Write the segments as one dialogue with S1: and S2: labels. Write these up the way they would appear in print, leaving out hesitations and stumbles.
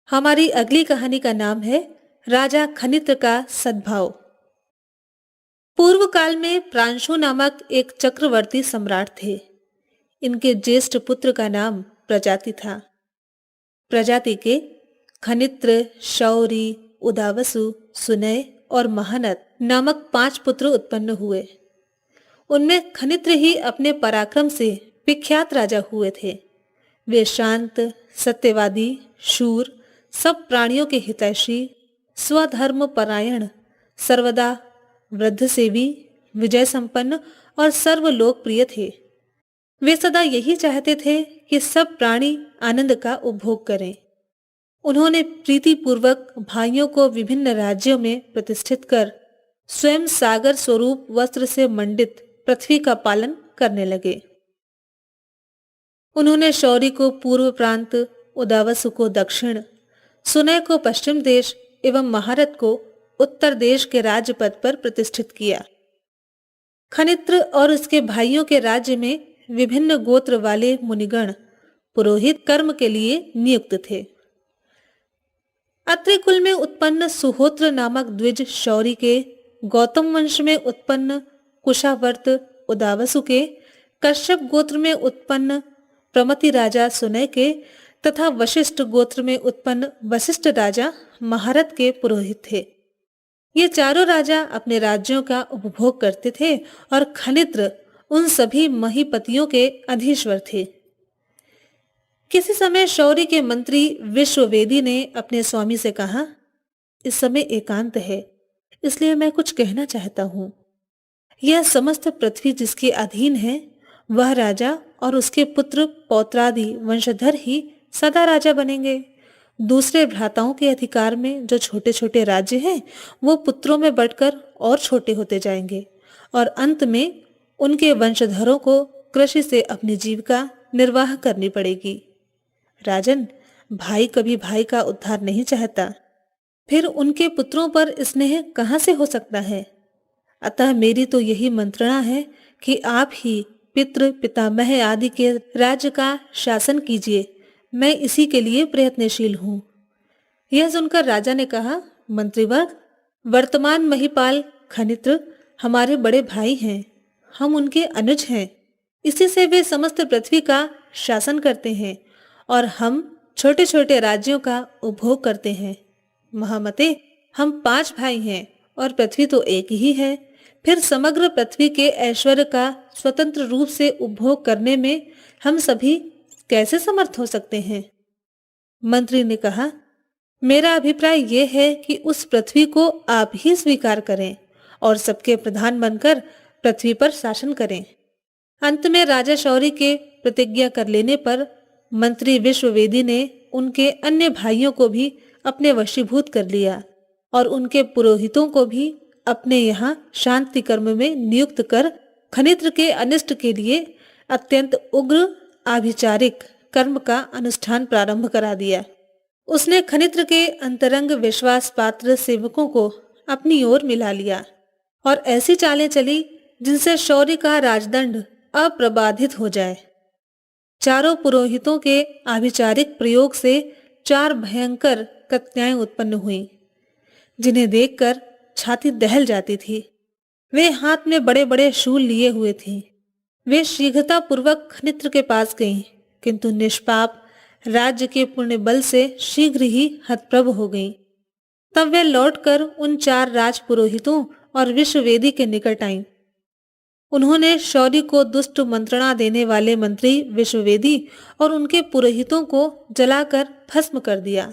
S1: हमारी अगली कहानी का नाम है राजा खनित्र का सद्भाव। पूर्व काल में प्रांशु नामक एक चक्रवर्ती सम्राट थे। इनके ज्येष्ठ पुत्र का नाम प्रजाति था। प्रजाति के खनित्र, शौरी, उदावसु, सुनय और महानद नामक 5 पुत्र उत्पन्न हुए। उनमें खनित्र ही अपने पराक्रम से विख्यात राजा हुए थे। वे शांत, सत्यवादी, शूर, सब प्राणियों के हितैषी, स्वधर्म परायण, सर्वदा वृद्धसेवी, विजय संपन्न और सर्वलोकप्रिय थे। वे सदा यही चाहते थे कि सब प्राणी आनंद का उपभोग करें। उन्होंने प्रीतिपूर्वक भाइयों को विभिन्न राज्यों में प्रतिष्ठित कर स्वयं सागर स्वरूप वस्त्र से मंडित पृथ्वी का पालन करने लगे। उन्होंने शौरी को पूर्व प्रांत, उदावसु को दक्षिण, सुनय को पश्चिम देश एवं महारथ को उत्तर देश के राज्य पद पर प्रतिष्ठित किया। खनित्र और उसके भाइयों के राज्य में विभिन्न गोत्र वाले मुनिगण पुरोहित कर्म के लिए नियुक्त थे। अत्रि कुल में उत्पन्न सुहोत्र नामक द्विज शौरी के, गौतम वंश में उत्पन्न कुशावर्त उदावसु के, कश्यप गोत्र में उत्पन्न प्रमति राजा सुनय के तथा वशिष्ठ गोत्र में उत्पन्न वशिष्ठ राजा महारथ के पुरोहित थे। ये चारों राजा अपने राज्यों का उपभोग करते थे और खनित्र उन सभी महीपतियों के अधीश्वर थे। किसी समय शौरी के मंत्री विश्ववेदी ने अपने स्वामी से कहा, इस समय एकांत है, इसलिए मैं कुछ कहना चाहता हूँ। यह समस्त पृथ्वी जिसके अधीन है, वह राजा और उसके पुत्र पौत्रादि वंशधर ही सदा राजा बनेंगे। दूसरे भ्राताओं के अधिकार में जो छोटे छोटे राज्य हैं, वो पुत्रों में बढ़कर और छोटे होते जाएंगे और अंत में उनके वंशधरों को कृषि से अपनी जीविका निर्वाह करनी पड़ेगी। राजन, भाई कभी भाई का उद्धार नहीं चाहता, फिर उनके पुत्रों पर स्नेह कहाँ से हो सकता है? अतः मेरी तो यही मंत्रणा है कि आप ही पितृ पितामह आदि के राज्य का शासन कीजिए। मैं इसी के लिए प्रयत्नशील हूँ। यह सुनकर राजा ने कहा, मंत्रीवर्ग, वर्तमान महिपाल खनित्र हमारे बड़े भाई हैं, हम उनके अनुज हैं। इसी से वे समस्त पृथ्वी का शासन करते हैं और हम छोटे छोटे राज्यों का उपभोग करते हैं। महामते, हम 5 भाई हैं और पृथ्वी तो एक ही है। फिर समग्र पृथ्वी के ऐश्वर्य का स्वतंत्र रूप से उपभोग करने में हम सभी कैसे समर्थ हो सकते हैं? मंत्री ने कहा, मेरा अभिप्राय यह है कि उस पृथ्वी को आप ही स्वीकार करें और सबके प्रधान बनकर पृथ्वी पर शासन करें। अंत में राजा शौरी के प्रतिज्ञा कर लेने पर मंत्री विश्ववेदी ने उनके अन्य भाइयों को भी अपने वशीभूत कर लिया और उनके पुरोहितों को भी अपने यहाँ शांति कर्म में नियुक्त कर खनित्र के अनिष्ट के लिए अत्यंत उग्र आभिचारिक कर्म का अनुष्ठान प्रारंभ करा दिया। उसने खनित्र के अंतरंग विश्वास पात्र सेवकों को अपनी ओर मिला लिया और ऐसी चालें चली जिनसे शौर्य का राजदंड अप्रबाधित हो जाए। चारों पुरोहितों के आभिचारिक प्रयोग से 4 भयंकर कन्याएं उत्पन्न हुई, जिन्हें देखकर छाती दहल जाती थी। वे हाथ में बड़े बड़े शूल लिए हुए थी। वे शीघ्रता पूर्वक खनित्र के पास गईं, किंतु निष्पाप राज्य के पुण्य बल से शीघ्र ही हतप्रभ हो गईं। तब वे लौटकर उन 4 राजपुरोहितों और विश्ववेदी के निकट आईं। उन्होंने शौरी को दुष्ट मंत्रणा देने वाले मंत्री विश्ववेदी और उनके पुरोहितों को जलाकर भस्म कर दिया।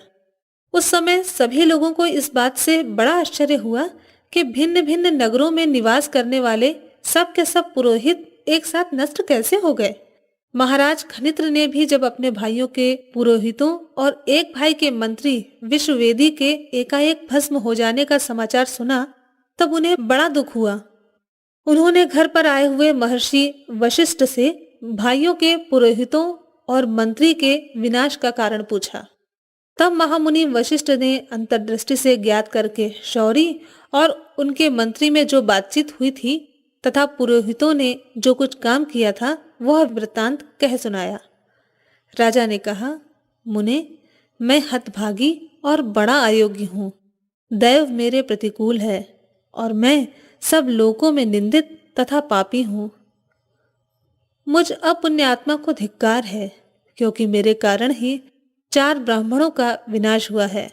S1: उस समय सभी लोगों को इस बात से बड़ा आश्चर्य हुआ कि भिन्न भिन्न नगरों में निवास करने वाले सब के सब पुरोहित एक साथ नष्ट कैसे हो गए। महाराज खनित्र ने भी जब अपने भाइयों के पुरोहितों और एक भाई के मंत्री विश्ववेदी के एकाएक भस्म हो जाने का समाचार सुना, तब उन्हें बड़ा दुख हुआ। उन्होंने घर पर आए हुए महर्षि वशिष्ठ से भाइयों के पुरोहितों और मंत्री के विनाश का कारण पूछा। तब महामुनि वशिष्ठ ने अंतर्दृष्टि से ज्ञात करके शौरी और उनके मंत्री में जो बातचीत हुई थी तथा पुरोहितों ने जो कुछ काम किया था, वह वृत्तांत कह सुनाया। राजा ने कहा, मुने, मैं हतभागी और बड़ा अयोग्य हूँ। दैव मेरे प्रतिकूल है और मैं सब लोगों में निंदित तथा पापी हूँ। मुझ अपुण्यात्मा को धिक्कार है, क्योंकि मेरे कारण ही 4 ब्राह्मणों का विनाश हुआ है।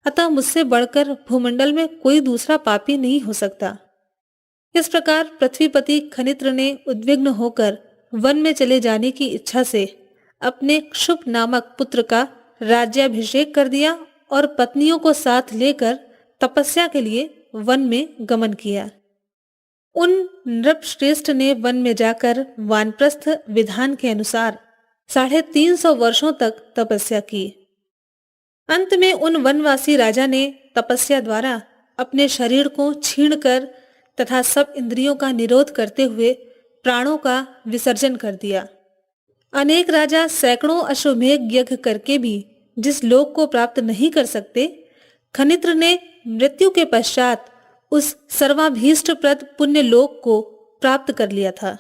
S1: अतः मुझसे बढ़कर भूमंडल में कोई दूसरा पापी नहीं हो सकता। इस प्रकार पृथ्वीपति खनित्र ने उद्विग्न होकर वन में चले जाने की इच्छा से अपने क्षुप नामक पुत्र का राज्याभिषेक कर दिया और पत्नियों को साथ लेकर तपस्या के लिए वन में गमन किया। उन नृपश्रेष्ठ ने वन में जाकर वानप्रस्थ विधान के अनुसार 350 वर्षों तक तपस्या की। अंत में उन वनवासी राजा ने तपस्या द्वारा अपने शरीर को छीणकर तथा सब इंद्रियों का निरोध करते हुए प्राणों का विसर्जन कर दिया। अनेक राजा सैकड़ों अश्वमेध यज्ञ करके भी जिस लोक को प्राप्त नहीं कर सकते, खनित्र ने मृत्यु के पश्चात उस सर्वाभीष्टप्रद पुण्य लोक को प्राप्त कर लिया था।